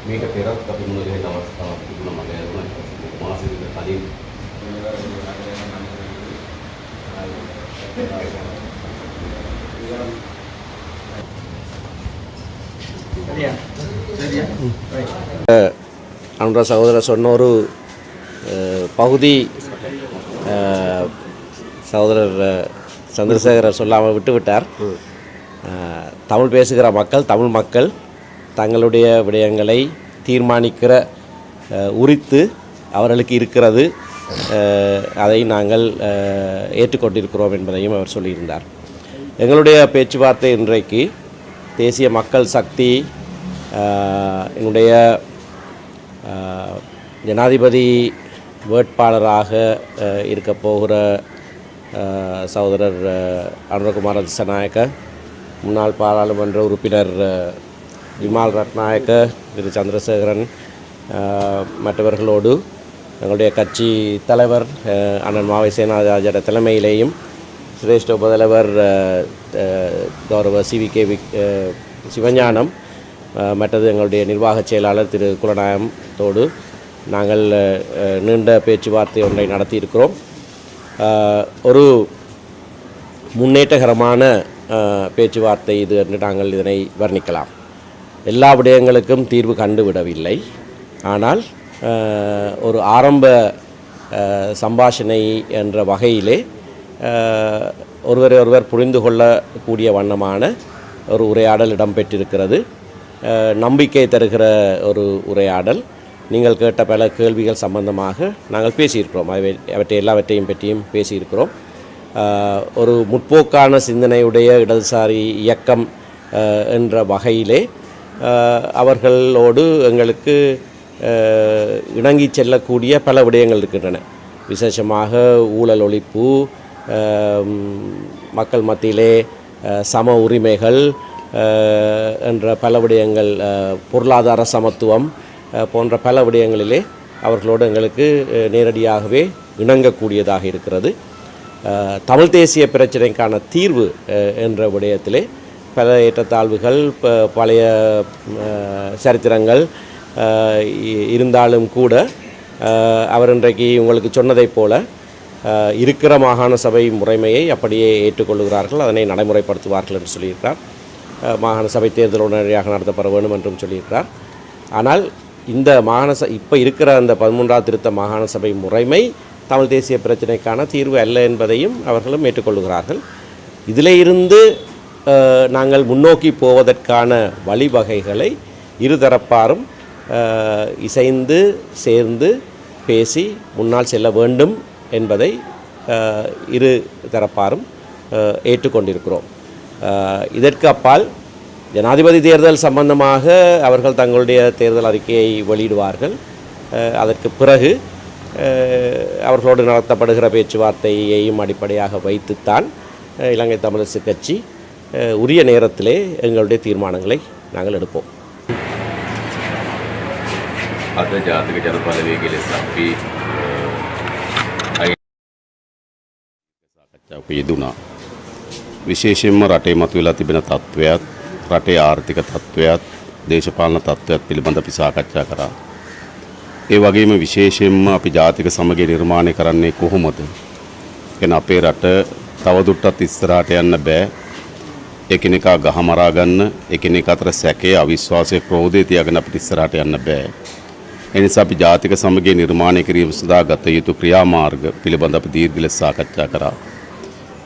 මේක පෙරත් අපි මුල දෙන අවස්ථාවක් තිබුණා මම හිතනවා මාසෙකට කලින් அன்ற சகோதரர் சொன்ன ஒரு பகுதி சகோதரர் சந்திரசேகரர் சொல்லாமல் விட்டுவிட்டார். தமிழ் பேசுகிற மக்கள், தமிழ் மக்கள் தங்களுடைய விடயங்களை தீர்மானிக்கிற உரித்து அவர்களுக்கு இருக்கிறது. அதை நாங்கள் ஏற்றுக்கொண்டிருக்கிறோம் என்பதையும் அவர் சொல்லியிருந்தார். எங்களுடைய பேச்சுவார்த்தை இன்றைக்கு தேசிய மக்கள் சக்தி என்னுடைய ஜனாதிபதி வேட்பாளராக இருக்க போகிற சகோதரர் அனுரகுமார திசாநாயக்க, முன்னாள் பாராளுமன்ற உறுப்பினர் விமால் ரத்நாயக்க, திரு சந்திரசேகரன் மற்றவர்களோடு எங்களுடைய கட்சி தலைவர் அண்ணன் மாவை சேனாராஜோட தலைமையிலேயும் சிரேஷ்ட உபதலைவர் கௌரவ CVK சிவஞானம், மற்றது எங்களுடைய நிர்வாக செயலாளர் திரு குலநாயகத்தோடு நாங்கள் நீண்ட பேச்சுவார்த்தை ஒன்றை நடத்தியிருக்கிறோம். ஒரு முன்னேற்றகரமான பேச்சுவார்த்தை இது என்று நாங்கள் இதனை வர்ணிக்கலாம். எல்லா விடயங்களுக்கும் தீர்வு கண்டுவிடவில்லை. ஆனால் ஒரு ஆரம்ப சம்பாஷணை என்ற வகையிலே ஒருவரை ஒருவர் புரிந்து கொள்ளக்கூடிய வண்ணமான ஒரு உரையாடல் இடம்பெற்றிருக்கிறது. நம்பிக்கை தருகிற ஒரு உரையாடல். நீங்கள் கேட்ட பல கேள்விகள் சம்பந்தமாக நாங்கள் பேசியிருக்கிறோம். அவற்றை எல்லாவற்றையும் பற்றியும் பேசியிருக்கிறோம். ஒரு முற்போக்கான சிந்தனையுடைய இடதுசாரி இயக்கம் என்ற வகையிலே அவர்களோடு எங்களுக்கு இணங்கி செல்லக்கூடிய பல விடயங்கள் இருக்கின்றன. விசேஷமாக ஊழல் ஒழிப்பு, மக்கள் மத்தியிலே சம உரிமைகள் என்ற பல விடயங்கள், பொருளாதார சமத்துவம் போன்ற பல விடயங்களிலே அவர்களோடு எங்களுக்கு நேரடியாகவே இணங்கக்கூடியதாக இருக்கிறது. தமிழ் தேசிய பிரச்சனைக்கான தீர்வு என்ற விடயத்திலே பல ஏற்றத்தாழ்வுகள், பழைய சரித்திரங்கள் இருந்தாலும் கூட அவர் இன்றைக்கு உங்களுக்கு சொன்னதைப் போல இருக்கிற மாகாண சபை முறைமையை அப்படியே ஏற்றுக்கொள்கிறார்கள், அதனை நடைமுறைப்படுத்துவார்கள் என்று சொல்லியிருக்கிறார். மாகாண சபை தேர்தல் உடனடியாக நடத்தப்பட வேண்டும் என்றும் சொல்லியிருக்கிறார். ஆனால் இந்த இப்போ இருக்கிற அந்த 13ஆம் திருத்த மாகாண சபை முறைமை தமிழ் தேசிய பிரச்சனைக்கான தீர்வு அல்ல என்பதையும் அவர்களும் ஏற்றுக்கொள்கிறார்கள். இதிலே இருந்து நாங்கள் முன்னோக்கி போவதற்கான வழிவகைகளை இருதரப்பாரும் இசைந்து சேர்ந்து பேசி முன்னால் செல்ல வேண்டும் என்பதை இரு தரப்பாரும் ஏற்றுக்கொண்டிருக்கிறோம். இதற்கு அப்பால் ஜனாதிபதி தேர்தல் சம்பந்தமாக அவர்கள் தங்களுடைய தேர்தல் அறிக்கையை வெளியிடுவார்கள். அதற்கு பிறகு அவர்களோடு நடத்தப்படுகிற பேச்சுவார்த்தையையும் அடிப்படையாக வைத்துத்தான் இலங்கை தமிழரசு கட்சி உரிய நேரத்திலே எங்களுடைய தீர்மானங்களை நாங்கள் எடுப்போம். අද ජාතික ජනපලවේගයේ ලෙස අපි සාකච්ඡාවක යෙදුණා. විශේෂයෙන්ම රටේ මතුවලා තිබෙන තත්ත්වයක්, රටේ ආර්ථික තත්ත්වයක්, දේශපාලන තත්ත්වයක් පිළිබඳ අපි සාකච්ඡා කරා. ඒ වගේම විශේෂයෙන්ම අපි ජාතික සමගිය නිර්මාණය කරන්නේ කොහොමද? කියන අපේ රට තවදුරටත් ඉස්සරහට යන්න බෑ. එකිනෙකා ගහමරා ගන්න, එකිනෙක අතර සැකය, අවිශ්වාසය, ක්‍රෝධය තියාගෙන අපිට ඉස්සරහට යන්න බෑ. එනිසා අපි ජාතික සමගිය නිර්මාණය කිරීම සඳහා ගත යුතු ක්‍රියාමාර්ග පිළිබඳ අපි දීර්ඝ ලෙස සාකච්ඡා කරා.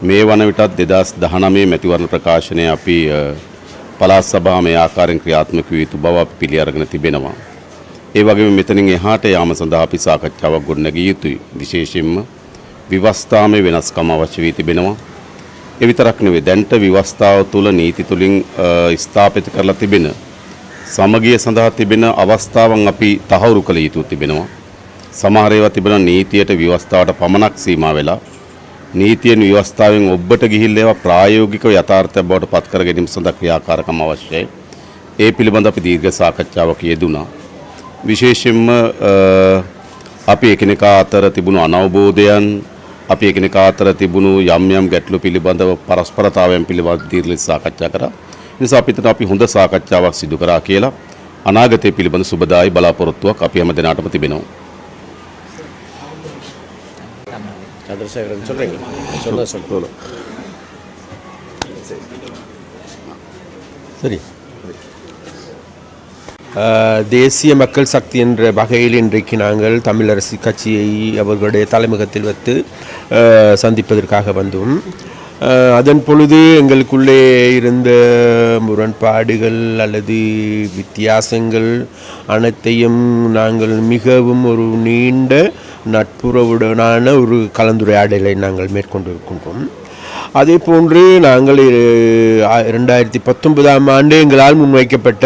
මේ වන විටත් 2019 මැතිවරණ ප්‍රකාශනය අපි පළාත් සභාව මේ ආකාරයෙන් ක්‍රියාත්මක විය යුතු බව අපි පිළි අරගෙන තිබෙනවා. ඒ වගේම මෙතනින් එහාට යාම සඳහා අපි සාකච්ඡාවක් ගොඩනැගිය යුතුයි. විශේෂයෙන්ම විවස්ථාමය වෙනස්කම් අවශ්‍ය වී තිබෙනවා. ඒ විතරක් නෙවෙයි, දැන්ට විවස්ථාව තුළ නීති තුලින් ස්ථාපිත කරලා තිබෙන සමගිය සඳහා තිබෙන අවස්ථාවන් අපි තහවුරු කළ යුතු තිබෙනවා. සමහර ඒවා තිබෙන නීතියට විවස්ථාවට පමණක් සීමා වෙලා නීතියෙන් විවස්ථාවෙන් ඔබට ගිහිල්ලා ඒවා ප්‍රායෝගිකව යථාර්ථයක් බවට පත් කර ගැනීම සඳහා ක්‍රියාකාරකම් අවශ්‍යයි. ඒ පිළිබඳ අපි දීර්ඝ සාකච්ඡාවක් යෙදුණා. විශේෂයෙන්ම අපි එකිනෙකා අතර තිබුණු අනවබෝධයන්, අපි එකිනෙකා අතර තිබුණු යම් යම් ගැටලු පිළිබඳව පරස්පරතාවයන් පිළිබඳව දීර්ඝ සාකච්ඡා කරා. ඒ නිසා අපිට හොඳ සාකච්ඡාවක් සිදු කරා කියලා අනාගතයේ පිළිබඳ සුබදායි බලාපොරොත්තුවක් අපි හැම දිනකටම තිබෙනවා. சந்திரசேகரன் சொல்கிறீங்களா? சொல்ல சரி. தேசிய மக்கள் சக்தி என்ற வகையில் இன்றைக்கு நாங்கள் தமிழரசு கட்சியை அவர்களுடைய தலைமுகத்தில் வைத்து சந்திப்பதற்காக வந்தோம். அதன் பொழுது எங்களுக்குள்ளே இருந்த முரண்பாடுகள் அல்லது வித்தியாசங்கள் அனைத்தையும் நாங்கள் மிகவும் ஒரு நீண்ட நட்புறவுடனான ஒரு கலந்துரையாடலை நாங்கள் மேற்கொண்டிருக்கின்றோம். அதே போன்று நாங்கள் 2019 ஆண்டு எங்களால் முன்வைக்கப்பட்ட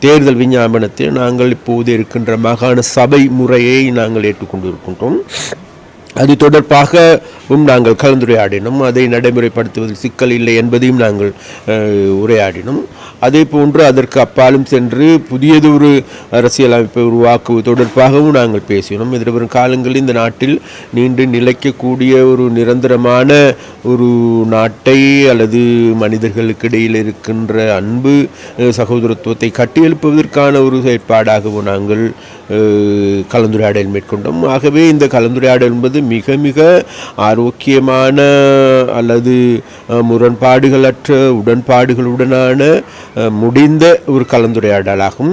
தேர்தல் விஞ்ஞாபனத்தில் நாங்கள் இப்போது இருக்கின்ற மாகாண சபை முறையை நாங்கள் ஏற்றுக்கொண்டிருக்கின்றோம். அது தொடர்பாகவும் நாங்கள் கலந்துரையாடினோம். அதை நடைமுறைப்படுத்துவதில் சிக்கல் இல்லை என்பதையும் நாங்கள் உரையாடினோம். அதே போன்று அதற்கு அப்பாலும் சென்று புதியதொரு அரசியலமைப்பை உருவாக்குவது தொடர்பாகவும் நாங்கள் பேசினோம். எதிர்வரும் காலங்களில் இந்த நாட்டில் நீண்டு நிலைக்கக்கூடிய ஒரு நிரந்தரமான ஒரு நாட்டை அல்லது மனிதர்களுக்கு இடையில் இருக்கின்ற அன்பு சகோதரத்துவத்தை கட்டியெழுப்புவதற்கான ஒரு செயற்பாடாகவும் நாங்கள் கலந்துரையாடல் மேற்கொண்டோம். ஆகவே இந்த கலந்துரையாடல் என்பது மிக மிக ஆரோக்கியமான அல்லது முரண்பாடுகளற்ற உடன்பாடுகளுடனான முடிந்த ஒரு கலந்துரையாடலாகும்.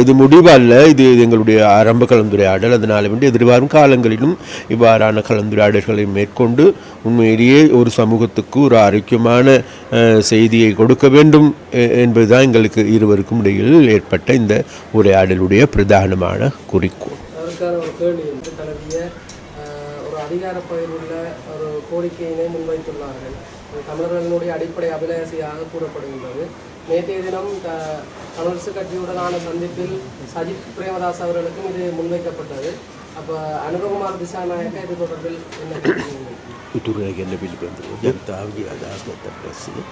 இது முடிவல்ல, இது எங்களுடைய ஆரம்ப கலந்துரையாடல். அதனால் வேண்டி எதிர்வரும் காலங்களிலும் இவ்வாறான கலந்துரையாடல்களை மேற்கொண்டு உண்மையிலேயே ஒரு சமூகத்துக்கு ஒரு ஆரோக்கியமான செய்தியை கொடுக்க வேண்டும் என்பதுதான் எங்களுக்கு இருவருக்கும் இடையில் ஏற்பட்ட இந்த உரையாடலுடைய பிரதானமான குறிக்கோள். ஒரு அதிகார பகிர்வுள்ள ஒரு கோரிக்கையினை முன்வைத்துள்ளார்கள். தமிழர்களுடைய அடிப்படை அபிலாஷையாக கூறப்படுகின்றது. நேற்றைய தினம் தமிழரசு கட்சியுடனான சந்திப்பில் சஜித் பிரேமதாஸ் அவர்களுக்கும் இது முன்வைக்கப்பட்டது. அப்போ அனுரகுமார் திசாநாயக்க இது தொடர்பில் என்ன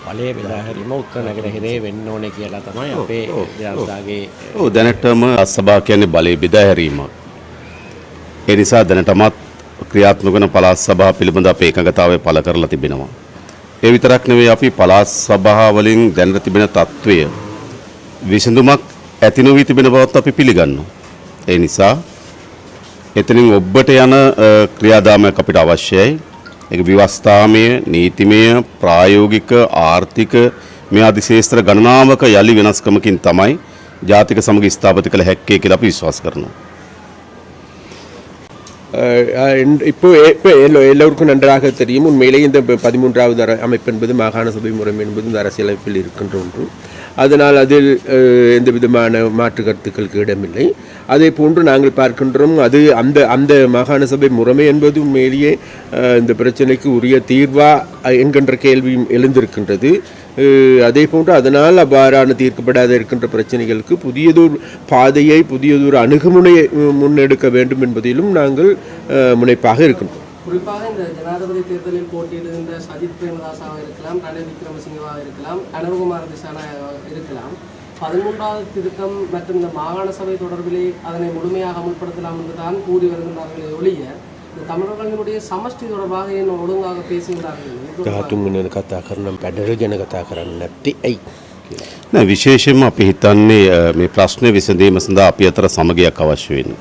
පලේ වෙලාහැරීම උත්තරනගරහිරේ වෙන්න ඕනේ කියලා තමයි අපේ ජනතාවගේ දැනටම අස්සභා කියන්නේ බලය බෙදා හැරීමක්. ඒ නිසා දැනටමත් ක්‍රියාත්මක වන පළාත් සභා පිළිබඳ අපේ එකඟතාවය පළ කරලා තිබෙනවා. ඒ විතරක් නෙවෙයි අපි පළාත් සභා වලින් දැනට තිබෙන තත්ත්වය විසඳුමක් ඇති නොවී තිබෙන බවත් අපි පිළිගන්නවා. ඒ නිසා එතනින් ඔබට යන ක්‍රියාදාමයක් අපිට අවශ්‍යයි. ඒක ව්‍යවස්ථාමය, නීතිමය, ප්‍රායෝගික, ආර්ථික මේ ආදී ශේත්‍ර ගණනාවක යලි වෙනස්කමකින් තමයි ජාතික සමග ස්ථාපිත කළ හැක්කේ කියලා අපි විශ්වාස කරනවා. இப்போ எல்லோருக்கும் நன்றாக தெரியும். உண்மையிலேயே இந்த 13வது அமைப்பு என்பது மாகாண சபை முறைமை என்பது இந்த அரசியலமைப்பில் இருக்கின்ற ஒன்று. அதனால் அதில் எந்த விதமான மாற்று கருத்துக்களுக்கு இடமில்லை. அதே போன்று நாங்கள் பார்க்கின்றோம், அது அந்த அந்த மாகாண சபை முறைமை என்பது உண்மையிலேயே இந்த பிரச்சனைக்கு உரிய தீர்வா என்கின்ற கேள்வியும் எழுந்திருக்கின்றது. அதே போன்று அதனால் அவ்வாறான தீர்க்கப்படாத இருக்கின்ற பிரச்சனைகளுக்கு புதியதொரு பாதையை, புதியதொரு அணுகுமுனையை முன்னெடுக்க வேண்டும் என்பதிலும் நாங்கள் முனைப்பாக இருக்கின்றோம். குறிப்பாக இந்த ஜனாதிபதி தேர்தலில் போட்டியிடுகின்ற சஜித் பிரேமதாசாக இருக்கலாம், ரணில் விக்ரமசிங்கவாக இருக்கலாம், அனுரகுமார் திசாநாயகவாக இருக்கலாம், 13வது திருத்தம் மற்றும் இந்த மாகாண சபை தொடர்பிலே அதனை முழுமையாக அமுல்படுத்தலாம் என்று தான் கூறி வருகின்றார்களே ஒழிய தமிழர்களுடைய சமஷ்டி தொடர்பாக என்ன ஒழுங்காக பேசுகிறார்கள். විශේෂයෙන්ම අපි හිතන්නේ මේ ප්‍රශ්නේ විසඳීම සඳහා අපි අතර සමගියක් අවශ්‍ය වෙනවා.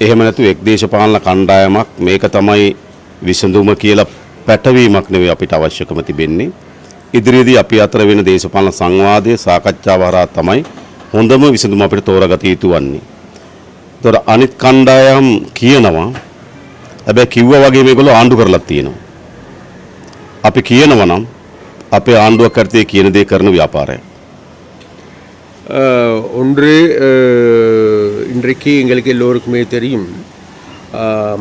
එහෙම නැතු එක් දේශපාලන කණ්ඩායමක් මේක තමයි විසඳුම කියලා පැටවීමක් නෙවෙයි අපිට අවශ්‍යකම තිබෙන්නේ. ඉදිරියේදී අපි අතර වෙන දේශපාලන සංවාදය සාකච්ඡාව හරහා තමයි හොඳම විසඳුම අපිට තෝරාගත යුතු වන්නේ. ඒතර අනිත් කණ්ඩායම් කියනවා, හැබැයි කිව්වා වගේ මේගොල්ලෝ ආණ්ඩු කරලා තියෙනවා. අපි කියනවා නම් අපේ ආණ්ඩුවක් කරතේ කියන දේ කරන ව්‍යාපාරය. ஒன்று, இன்றைக்கு எங்களுக்கு எல்லோருக்குமே தெரியும்,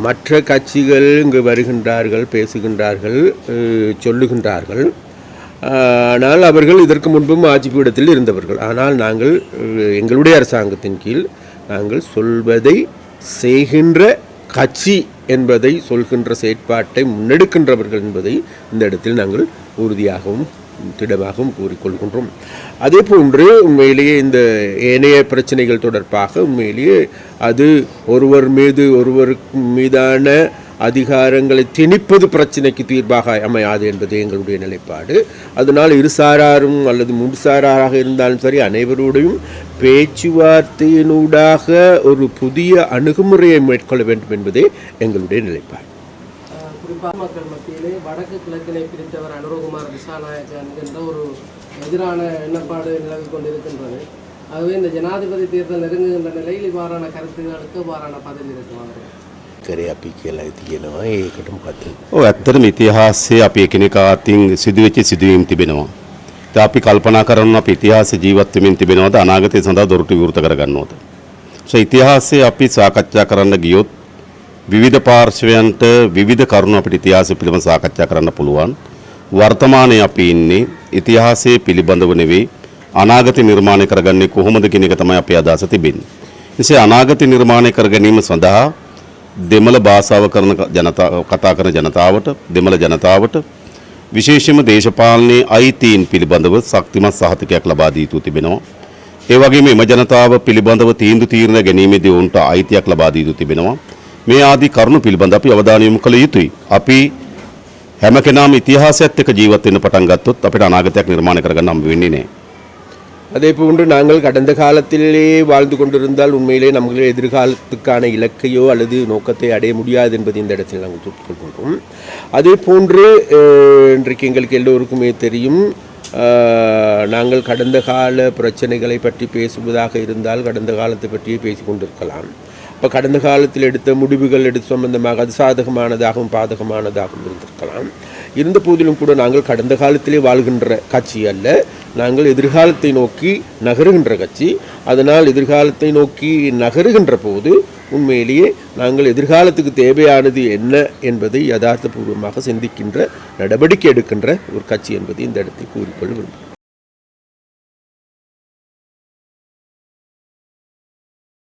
மற்ற கட்சிகள் இங்கு வருகின்றார்கள், பேசுகின்றார்கள், சொல்லுகின்றார்கள். ஆனால் அவர்கள் இதற்கு முன்பும் ஆட்சி பீடத்தில் இருந்தவர்கள். ஆனால் நாங்கள் எங்களுடைய அரசாங்கத்தின் கீழ் நாங்கள் சொல்வதை செய்கின்ற கட்சி என்பதை சொல்கின்ற செயற்பாட்டை முன்னெடுக்கின்றவர்கள் என்பதை இந்த இடத்தில் நாங்கள் உறுதியாகவும் திடமாகவும் கூறிக்கொள்கின்றோம். அதே போன்று உண்மையிலேயே இந்த ஏனைய பிரச்சனைகள் தொடர்பாக உண்மையிலேயே அது ஒருவர் மீது ஒருவருக்கு மீதான அதிகாரங்களை திணிப்பது பிரச்சனைக்கு தீர்வாக அமையாது என்பது எங்களுடைய நிலைப்பாடு. அதனால் இருசாராரும் அல்லது முன்சாராக இருந்தாலும் சரி அனைவரோடையும் பேச்சுவார்த்தையினூடாக ஒரு புதிய அணுகுமுறையை மேற்கொள்ள வேண்டும் என்பதே எங்களுடைய நிலைப்பாடு. குறிப்பாக மக்கள் மத்தியிலே வடக்கு கிழக்கினை பிரித்தவர் அனுரகுமார் திசாநாயக்க என்கின்ற ஒரு எதிரான எண்ணப்பாடு நிலவி கொண்டிருக்கின்றது. ஆகவே இந்த ஜனாதிபதி தேர்தல் நெருங்குகின்ற நிலையில் இவ்வாறான கருத்துகளுக்கு இவ்வாறான பதில் இருக்குமாறு කරේ කියලා තියෙනවා. ඒකටම කතා. ඔව් ඇත්තටම ඉතිහාසයේ අපි එකිනෙකා අතින් සිදුවෙච්ච සිදුවීම් තිබෙනවා. ඒත් අපි කල්පනා කරනවා අපි ඉතිහාසයේ ජීවත් වෙමින් තිබෙනවද අනාගතය සඳහා දොරටු විවෘත කරගන්නවද? ඉතිහාසයේ අපි සාකච්ඡා කරන්න ගියොත් විවිධ පාර්ශවයන්ට විවිධ කරුණු අපිට ඉතිහාසය පිළිබඳව සාකච්ඡා කරන්න පුළුවන්. වර්තමානයේ අපි ඉන්නේ ඉතිහාසයේ පිළිබඳව නෙවෙයි අනාගතය නිර්මාණය කරගන්නේ කොහොමද කියන එක තමයි අපේ අදහස තිබෙන්නේ. එසේ අනාගතය නිර්මාණය කර ගැනීම සඳහා දෙමළ භාෂාව කරන කතා කරන ජනතාවට දෙමළ ජනතාවට විශේෂයෙන්ම දේශපාලනයේ අයිතීන් පිළිබඳව ශක්තිමත් සහතිකයක් ලබා දී යුතු තිබෙනවා. ඒ වගේම එම ජනතාව පිළිබඳව තීන්දුව తీරන ගැනීමේදී ඔවුන්ට අයිතියක් ලබා දී යුතු තිබෙනවා. මේ ආදී කරුණු පිළිබඳ අපි අවධානය යොමු කළ යුතුයි. අපි හැම කෙනාම ඉතිහාසයත් එක්ක ජීවත් වෙන්න පටන් ගත්තොත් අපිට අනාගතයක් නිර්මාණය කරගන්න හම්බ වෙන්නේ නැහැ. அதே போன்று நாங்கள் கடந்த காலத்திலே வாழ்ந்து கொண்டிருந்தால் உண்மையிலே நம்மளே எதிர்காலத்துக்கான இலக்கையோ அல்லது நோக்கத்தை அடைய முடியாது என்பது இந்த இடத்தில் நாங்கள் ஒத்துக்கொள்கின்றோம். அதே போன்று இன்றைக்கு எங்களுக்கு எல்லோருக்குமே தெரியும், நாங்கள் கடந்த கால பிரச்சனைகளை பற்றி பேசுவதாக இருந்தால் கடந்த காலத்தை பற்றியே பேசிக்கொண்டிருக்கலாம். இப்போ கடந்த காலத்தில் எடுத்த முடிவுகள் எடுத்து சம்பந்தமாக அது சாதகமானதாகவும் பாதகமானதாகவும் இருந்திருக்கலாம். இருந்த போதிலும் கூட நாங்கள் கடந்த காலத்திலே வாழ்கின்ற கட்சி அல்ல, நாங்கள் எதிர்காலத்தை நோக்கி நகருகின்ற கட்சி. அதனால் எதிர்காலத்தை நோக்கி நகருகின்ற போது உண்மையிலேயே நாங்கள் எதிர்காலத்துக்கு தேவையானது என்ன என்பதை யதார்த்தபூர்வமாக சிந்திக்கின்ற நடவடிக்கை எடுக்கின்ற ஒரு கட்சி என்பதை இந்த இடத்தில் கூறிக்கொள்ள விரும்புகிறேன்.